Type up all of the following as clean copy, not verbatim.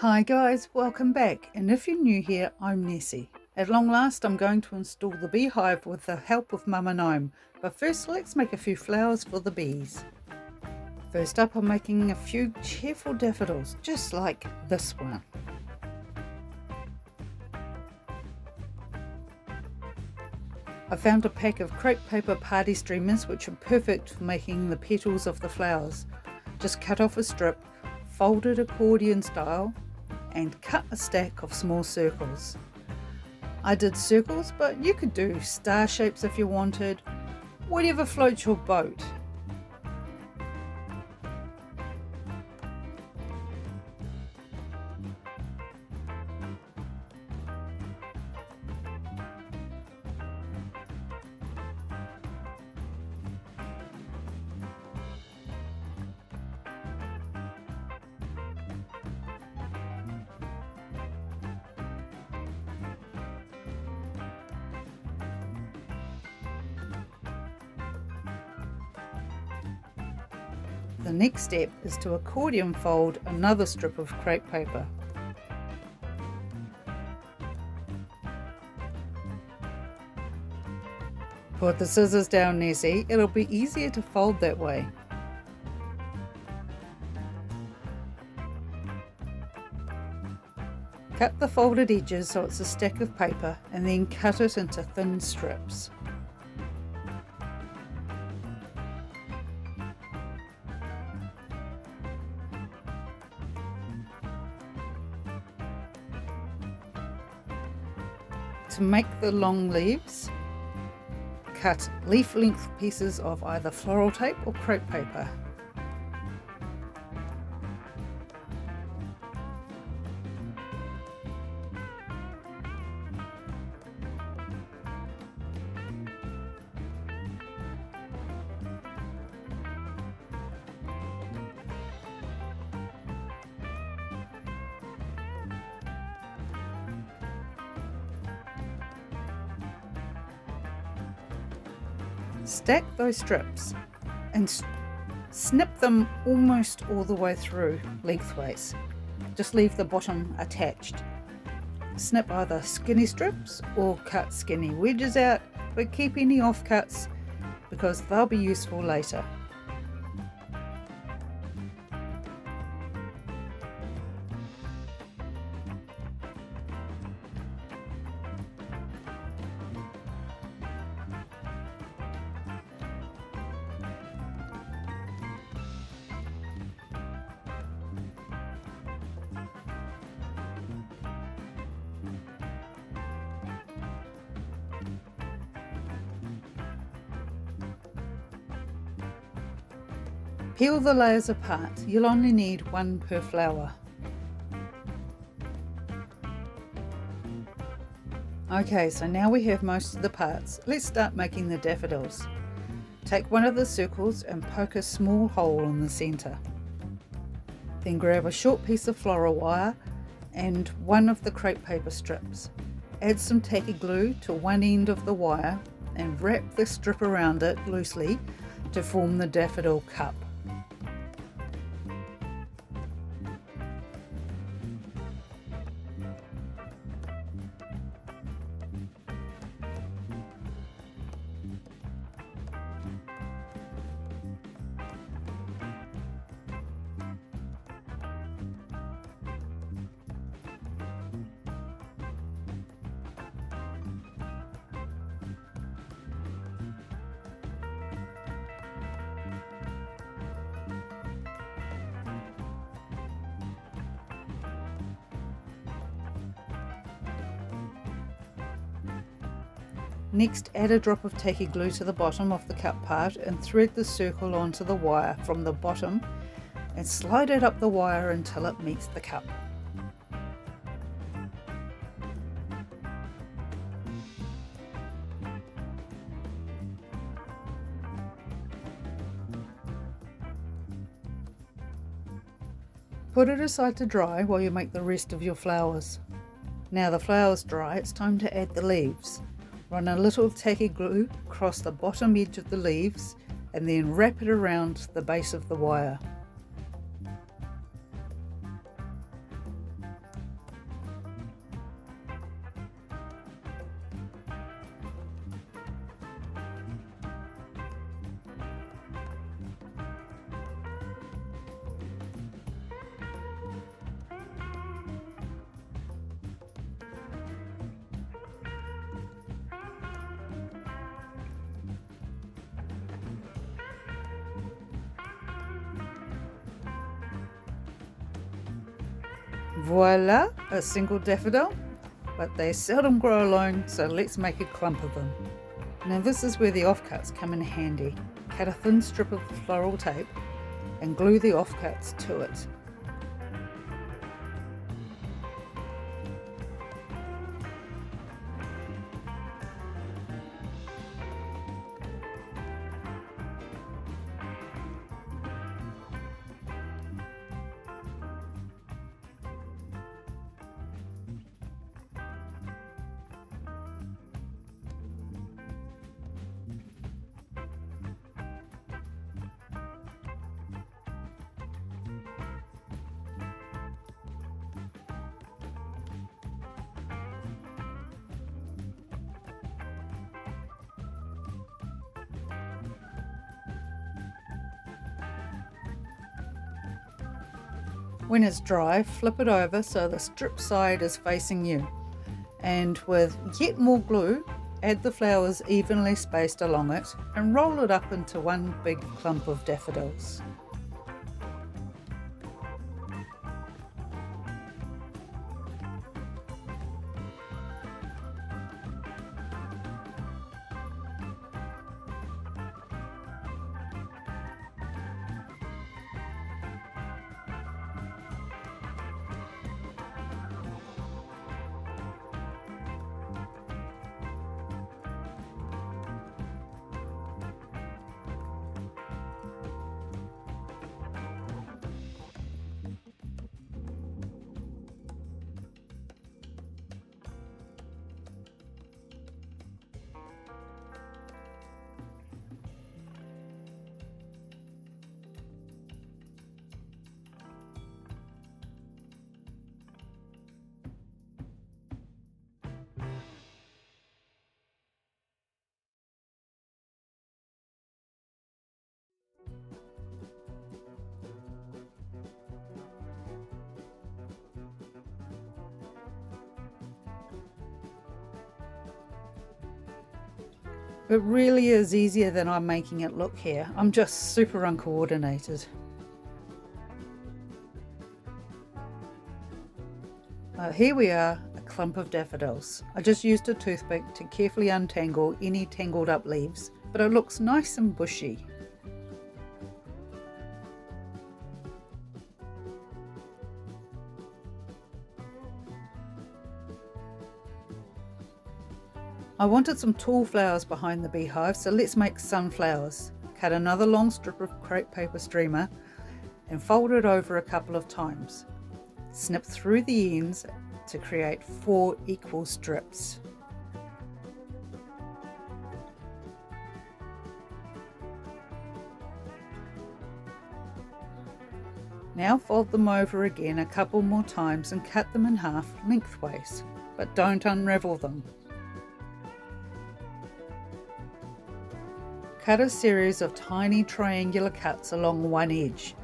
Hi guys, welcome back, and if you're new here, I'm Nessie. At long last I'm going to install the beehive with the help of Mama Gnome, but first let's make a few flowers for the bees. First up I'm making a few cheerful daffodils, just like this one. I found a pack of crepe paper party streamers which are perfect for making the petals of the flowers. Just cut off a strip, fold it accordion style, and cut a stack of small circles. I did circles, but you could do star shapes if you wanted, whatever floats your boat. The next step is to accordion fold another strip of crepe paper. Put the scissors down, Nessie, it'll be easier to fold that way. Cut the folded edges so it's a stack of paper and then cut it into thin strips. To make the long leaves, cut leaf length pieces of either floral tape or crepe paper. Stack those strips and snip them almost all the way through lengthways. Just leave the bottom attached. Snip either skinny strips or cut skinny wedges out, but keep any offcuts because they'll be useful later. Peel the layers apart, you'll only need one per flower. Okay, so now we have most of the parts. Let's start making the daffodils. Take one of the circles and poke a small hole in the centre. Then grab a short piece of floral wire and one of the crepe paper strips. Add some tacky glue to one end of the wire and wrap the strip around it loosely to form the daffodil cup. Next, add a drop of tacky glue to the bottom of the cup part and thread the circle onto the wire from the bottom and slide it up the wire until it meets the cup. Put it aside to dry while you make the rest of your flowers. Now the flowers dry, it's time to add the leaves. Run a little tacky glue across the bottom edge of the leaves and then wrap it around the base of the wire. Voila, a single daffodil, but they seldom grow alone, so let's make a clump of them. Now this is where the offcuts come in handy. Cut a thin strip of floral tape and glue the offcuts to it. When it's dry, flip it over so the strip side is facing you, and with yet more glue, add the flowers evenly spaced along it and roll it up into one big clump of daffodils. It really is easier than I'm making it look here. I'm just super uncoordinated. Here we are, a clump of daffodils. I just used a toothpick to carefully untangle any tangled up leaves, but it looks nice and bushy. I wanted some tall flowers behind the beehive, so let's make sunflowers. Cut another long strip of crepe paper streamer and fold it over a couple of times. Snip through the ends to create 4 equal strips. Now fold them over again a couple more times and cut them in half lengthways, but don't unravel them. Cut a series of tiny triangular cuts along one edge.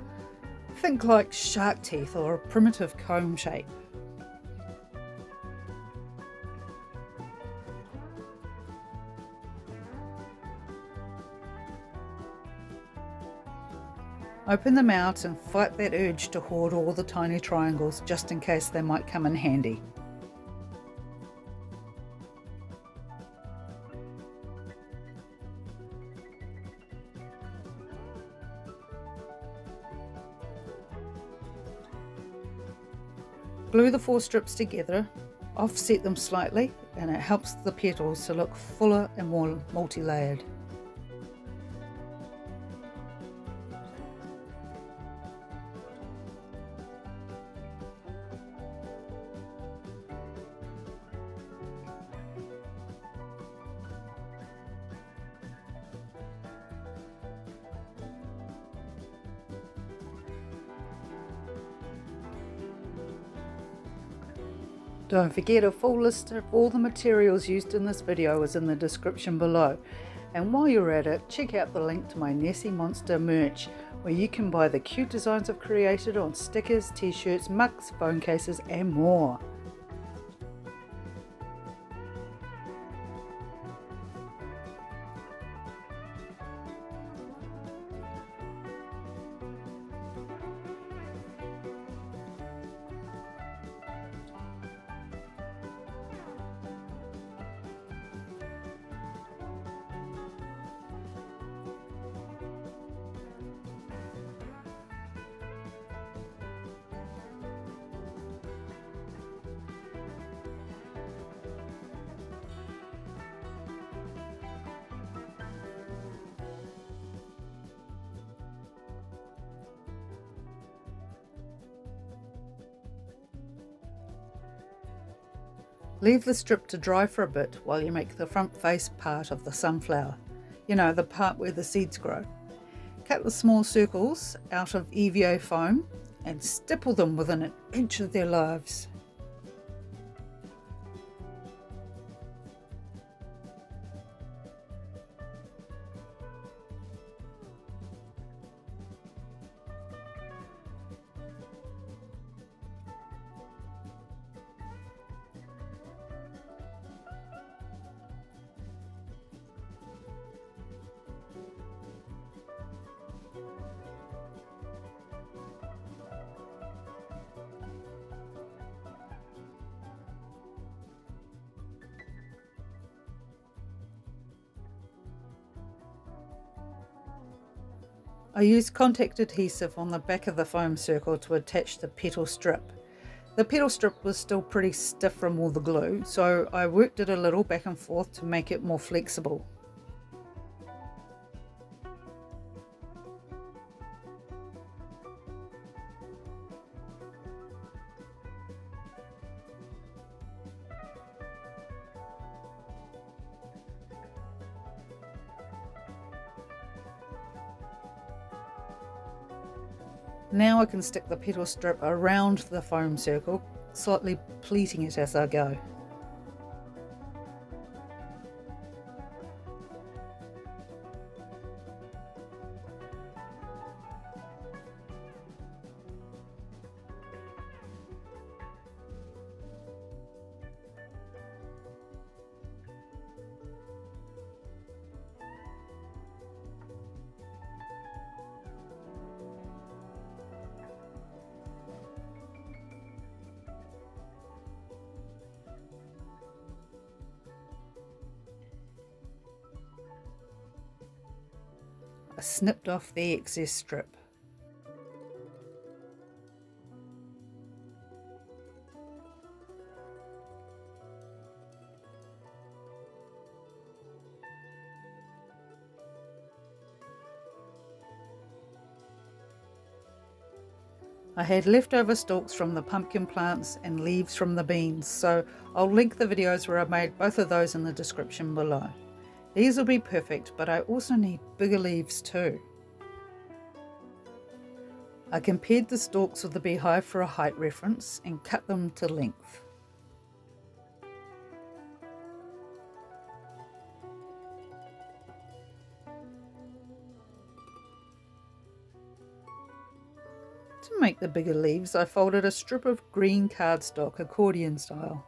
Think like shark teeth or a primitive comb shape. Open them out and fight that urge to hoard all the tiny triangles just in case they might come in handy. Glue the 4 strips together, offset them slightly, and it helps the petals to look fuller and more multi-layered. Don't forget, a full list of all the materials used in this video is in the description below. And while you're at it, check out the link to my Nessie Monster merch, where you can buy the cute designs I've created on stickers, t-shirts, mugs, phone cases and more. Leave the strip to dry for a bit while you make the front face part of the sunflower. You know, the part where the seeds grow. Cut the small circles out of EVA foam and stipple them within an inch of their lives. I used contact adhesive on the back of the foam circle to attach the petal strip. The petal strip was still pretty stiff from all the glue, so I worked it a little back and forth to make it more flexible. Now I can stick the petal strip around the foam circle, slightly pleating it as I go. I snipped off the excess strip. I had leftover stalks from the pumpkin plants and leaves from the beans, so I'll link the videos where I made both of those in the description below. These will be perfect, but I also need bigger leaves too. I compared the stalks with the beehive for a height reference and cut them to length. To make the bigger leaves, I folded a strip of green cardstock accordion style.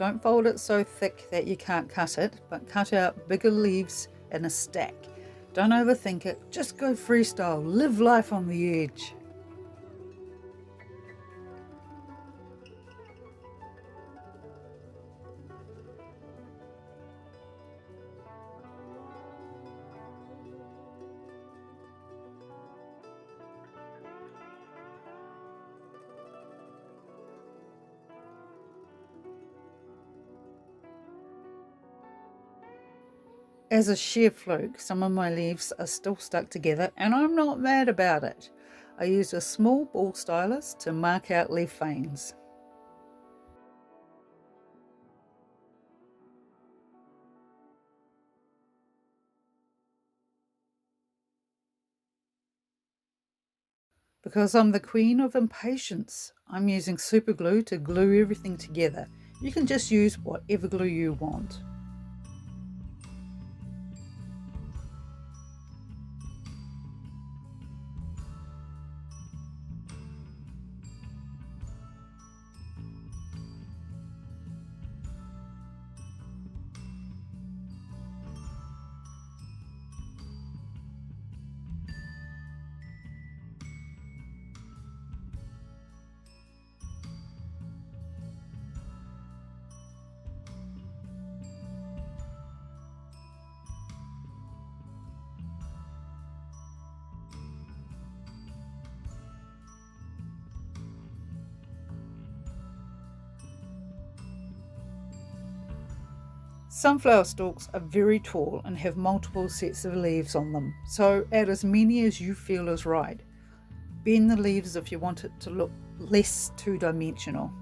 Don't fold it so thick that you can't cut it, but cut out bigger leaves in a stack. Don't overthink it, just go freestyle, live life on the edge. As a sheer fluke, some of my leaves are still stuck together and I'm not mad about it. I used a small ball stylus to mark out leaf veins. Because I'm the queen of impatience, I'm using super glue to glue everything together. You can just use whatever glue you want. Sunflower stalks are very tall and have multiple sets of leaves on them, so add as many as you feel is right. Bend the leaves if you want it to look less two-dimensional.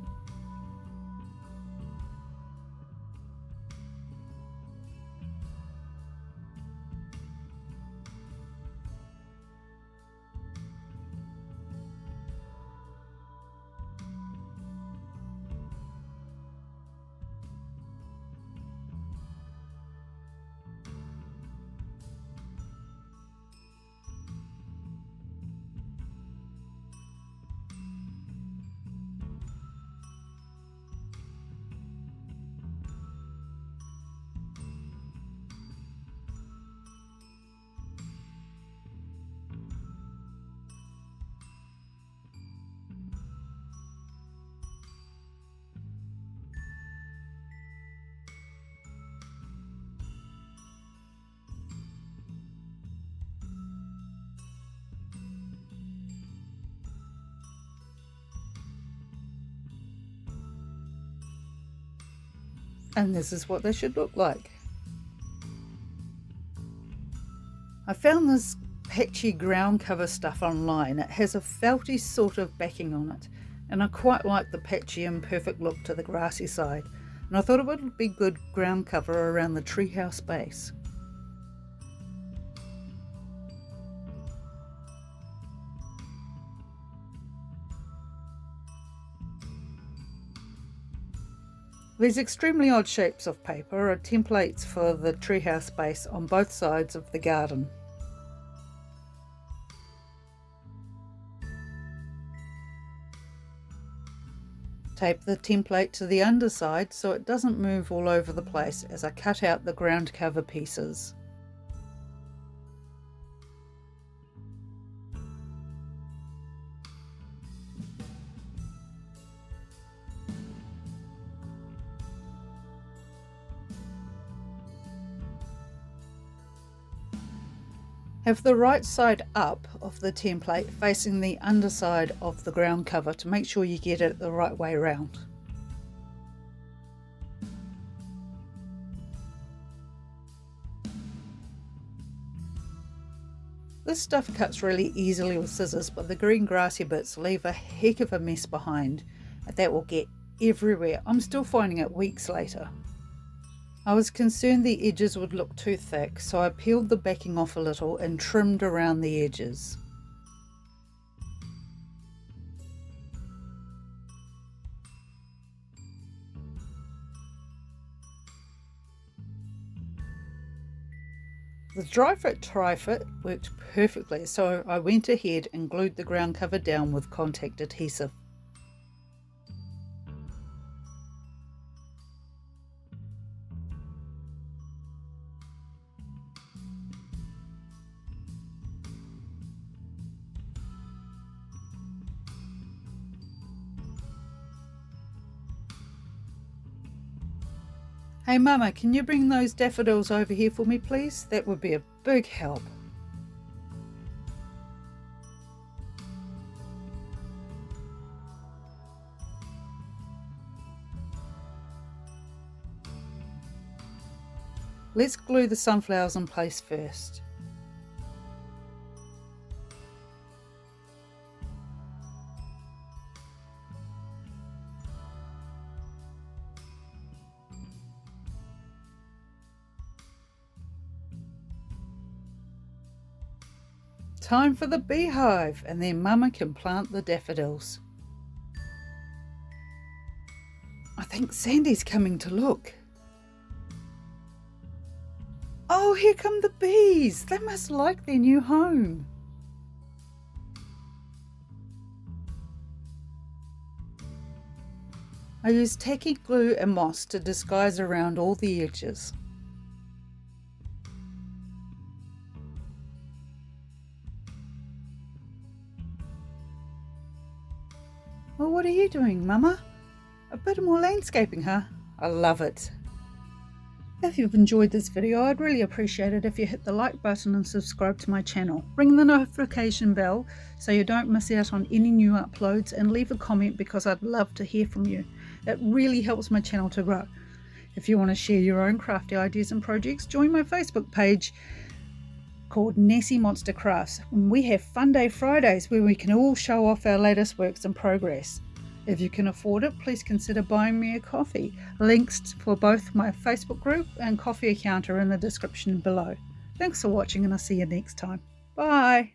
And this is what they should look like. I found this patchy ground cover stuff online. It has a felty sort of backing on it, and I quite like the patchy imperfect look to the grassy side, and I thought it would be good ground cover around the treehouse base. These extremely odd shapes of paper are templates for the treehouse base on both sides of the garden. Tape the template to the underside so it doesn't move all over the place as I cut out the ground cover pieces. Have the right side up of the template facing the underside of the ground cover to make sure you get it the right way around. This stuff cuts really easily with scissors, but the green grassy bits leave a heck of a mess behind, and that will get everywhere. I'm still finding it weeks later. I was concerned the edges would look too thick, so I peeled the backing off a little and trimmed around the edges. The dry fit tri-fit worked perfectly, so I went ahead and glued the ground cover down with contact adhesive. Hey Mama, can you bring those daffodils over here for me please? That would be a big help. Let's glue the sunflowers in place first. Time for the beehive, and then Mama can plant the daffodils. I think Sandy's coming to look. Oh, here come the bees! They must like their new home. I used tacky glue and moss to disguise around all the edges. Well, what are you doing, Mama? A bit more landscaping, huh? I love it. If you've enjoyed this video, I'd really appreciate it if you hit the like button and subscribe to my channel. Ring the notification bell so you don't miss out on any new uploads, and leave a comment because I'd love to hear from you. It really helps my channel to grow. If you want to share your own crafty ideas and projects, join my Facebook page called Nessie Monster Crafts. We have Fun Day Fridays where we can all show off our latest works in progress. If you can afford it, please consider buying me a coffee. Links for both my Facebook group and coffee account are in the description below. Thanks for watching, and I'll see you next time. Bye!